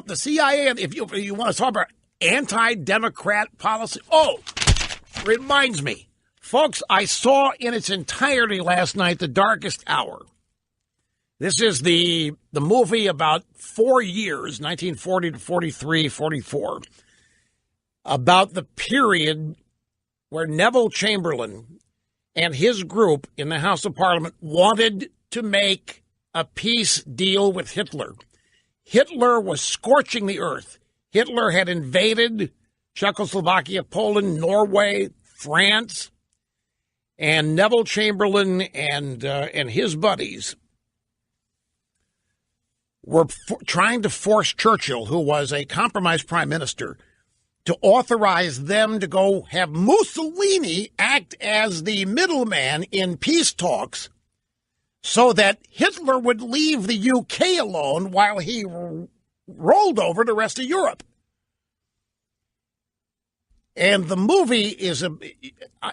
the CIA, if you want to talk about anti-democrat policy. Oh, reminds me. Folks, I saw in its entirety last night The Darkest Hour. This is the movie about 4 years, 1940 to 43, 44, about the period where Neville Chamberlain and his group in the House of Parliament wanted to make a peace deal with Hitler. Hitler was scorching the earth. Hitler had invaded Czechoslovakia, Poland, Norway, France, and Neville Chamberlain and his buddies were trying to force Churchill, who was a compromised prime minister, to authorize them to go have Mussolini act as the middleman in peace talks so that Hitler would leave the UK alone while he rolled over the rest of Europe. And the movie is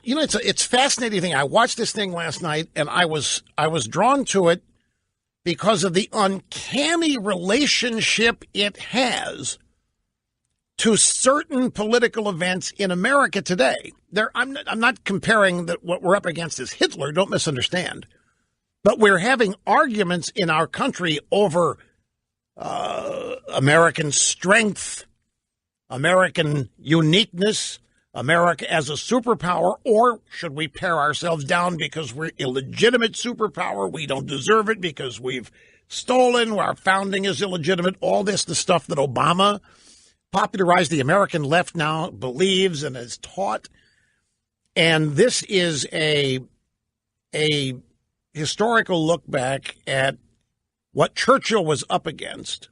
it's a fascinating thing. I watched this thing last night, and I was drawn to it because of the uncanny relationship it has to certain political events in America today. I'm not comparing what we're up against is Hitler, don't misunderstand. But we're having arguments in our country over American strength, American uniqueness, America as a superpower, or should we pare ourselves down because we're illegitimate superpower? We don't deserve it because we've stolen, our founding is illegitimate, all the stuff that Obama popularized, the American left now believes and has taught. And this is a historical look back at what Churchill was up against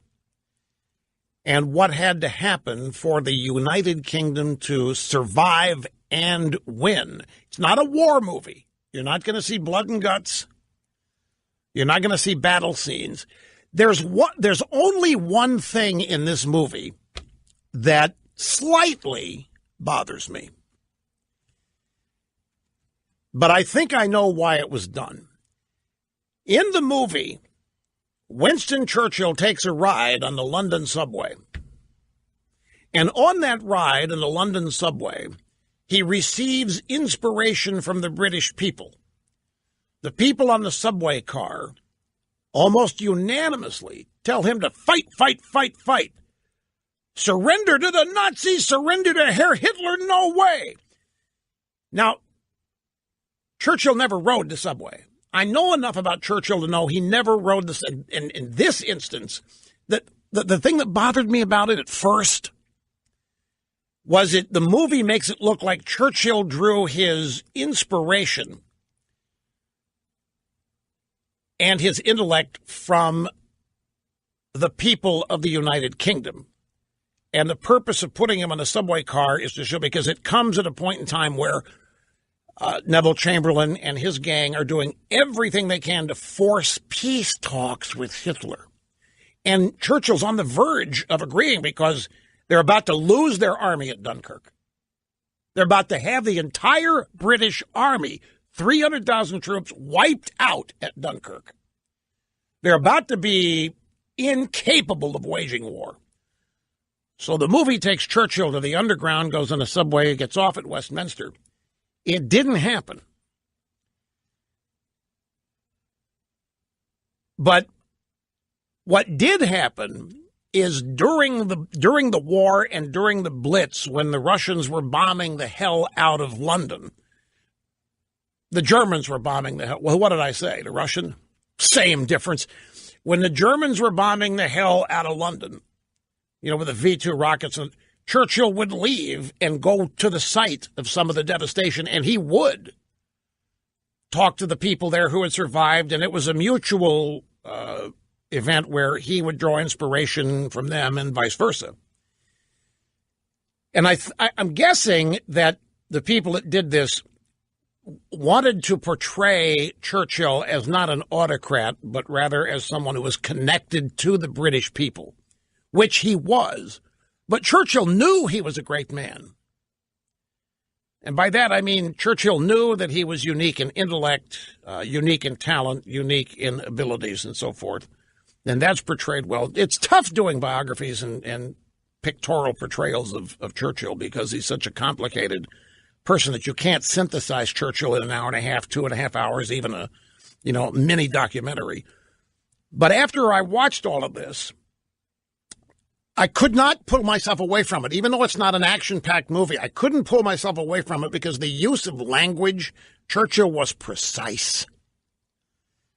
and what had to happen for the United Kingdom to survive and win. It's not a war movie. You're not going to see blood and guts. You're not going to see battle scenes. There's only one thing in this movie that slightly bothers me. But I think I know why it was done. In the movie, Winston Churchill takes a ride on the London subway. And on that ride in the London subway, he receives inspiration from the British people. The people on the subway car almost unanimously tell him to fight, fight, fight, fight. Surrender to the Nazis, surrender to Herr Hitler, no way. Now, Churchill never rode the subway. I know enough about Churchill to know he never rode this. In this instance, that the thing that bothered me about it at first was the movie makes it look like Churchill drew his inspiration and his intellect from the people of the United Kingdom. And the purpose of putting him on a subway car is to show, because it comes at a point in time where Neville Chamberlain and his gang are doing everything they can to force peace talks with Hitler. And Churchill's on the verge of agreeing because they're about to lose their army at Dunkirk. They're about to have the entire British army, 300,000 troops, wiped out at Dunkirk. They're about to be incapable of waging war. So the movie takes Churchill to the underground, goes on a subway, gets off at Westminster. It didn't happen. But what did happen is during the war and during the Blitz, when the Russians were bombing the hell out of London, the Germans were bombing the hell. Well, what did I say? The Russian? Same difference. When the Germans were bombing the hell out of London, with the V-2 rockets, and Churchill would leave and go to the site of some of the devastation, and he would talk to the people there who had survived, and it was a mutual event where he would draw inspiration from them and vice versa. And I'm guessing that the people that did this wanted to portray Churchill as not an autocrat, but rather as someone who was connected to the British people, which he was. But Churchill knew he was a great man. And by that, I mean Churchill knew that he was unique in intellect, unique in talent, unique in abilities, and so forth. And that's portrayed well. It's tough doing biographies and pictorial portrayals of Churchill because he's such a complicated person that you can't synthesize Churchill in an hour and a half, 2.5 hours, even a mini documentary. But after I watched all of this, I could not pull myself away from it. Even though it's not an action-packed movie, I couldn't pull myself away from it because the use of language, Churchill was precise,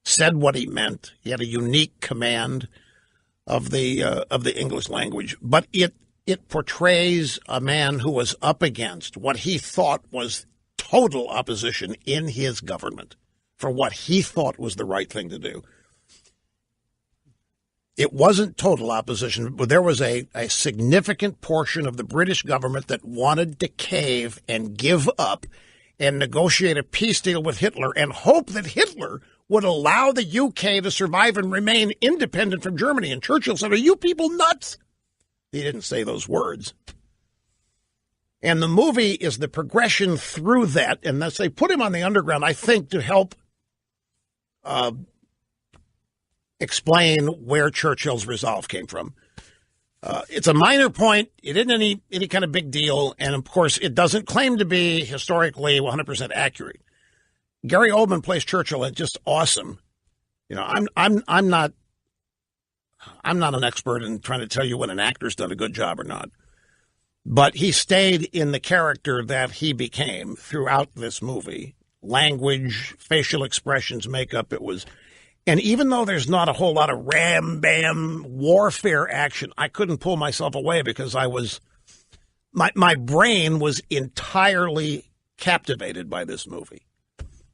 said what he meant. He had a unique command of the English language, but it portrays a man who was up against what he thought was total opposition in his government for what he thought was the right thing to do. It wasn't total opposition, but there was a significant portion of the British government that wanted to cave and give up and negotiate a peace deal with Hitler and hope that Hitler would allow the UK to survive and remain independent from Germany. And Churchill said, "Are you people nuts?" He didn't say those words. And the movie is the progression through that. And thus they put him on the underground, I think, to help explain where Churchill's resolve came from. It's a minor point. It isn't any kind of big deal. And, of course, it doesn't claim to be historically 100% accurate. Gary Oldman plays Churchill and just awesome. I'm not an expert in trying to tell you when an actor's done a good job or not. But he stayed in the character that he became throughout this movie. Language, facial expressions, makeup, it was. And even though there's not a whole lot of ram-bam warfare action, I couldn't pull myself away because my brain was entirely captivated by this movie.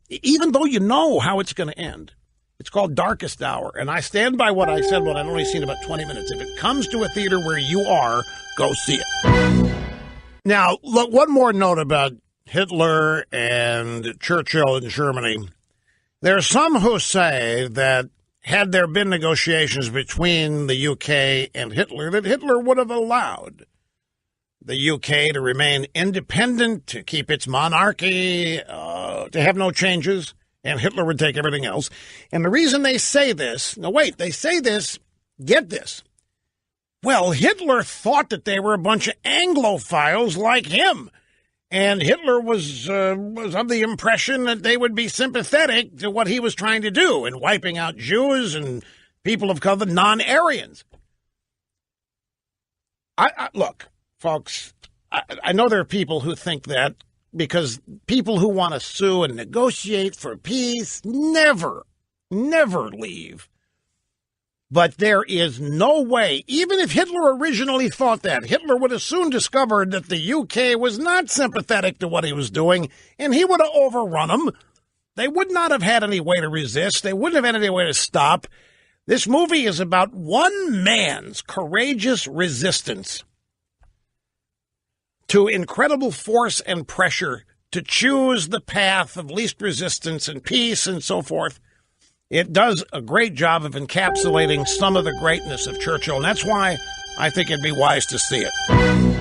Even though you know how it's going to end. It's called Darkest Hour, and I stand by what I said when I'd only seen about 20 minutes. If it comes to a theater where you are, go see it. Now, look, one more note about Hitler and Churchill in Germany. There are some who say that had there been negotiations between the UK and Hitler, that Hitler would have allowed the UK to remain independent, to keep its monarchy, to have no changes, and Hitler would take everything else. And the reason they say this, they say this, get this. Well, Hitler thought that they were a bunch of Anglophiles like him. And Hitler was of the impression that they would be sympathetic to what he was trying to do in wiping out Jews and people of color, non-Aryans. Look, folks, I know there are people who think that because people who want to sue and negotiate for peace never leave. But there is no way, even if Hitler originally thought that, Hitler would have soon discovered that the UK was not sympathetic to what he was doing, and he would have overrun them. They would not have had any way to resist. They wouldn't have had any way to stop. This movie is about one man's courageous resistance to incredible force and pressure to choose the path of least resistance and peace and so forth. It does a great job of encapsulating some of the greatness of Churchill, and that's why I think it'd be wise to see it.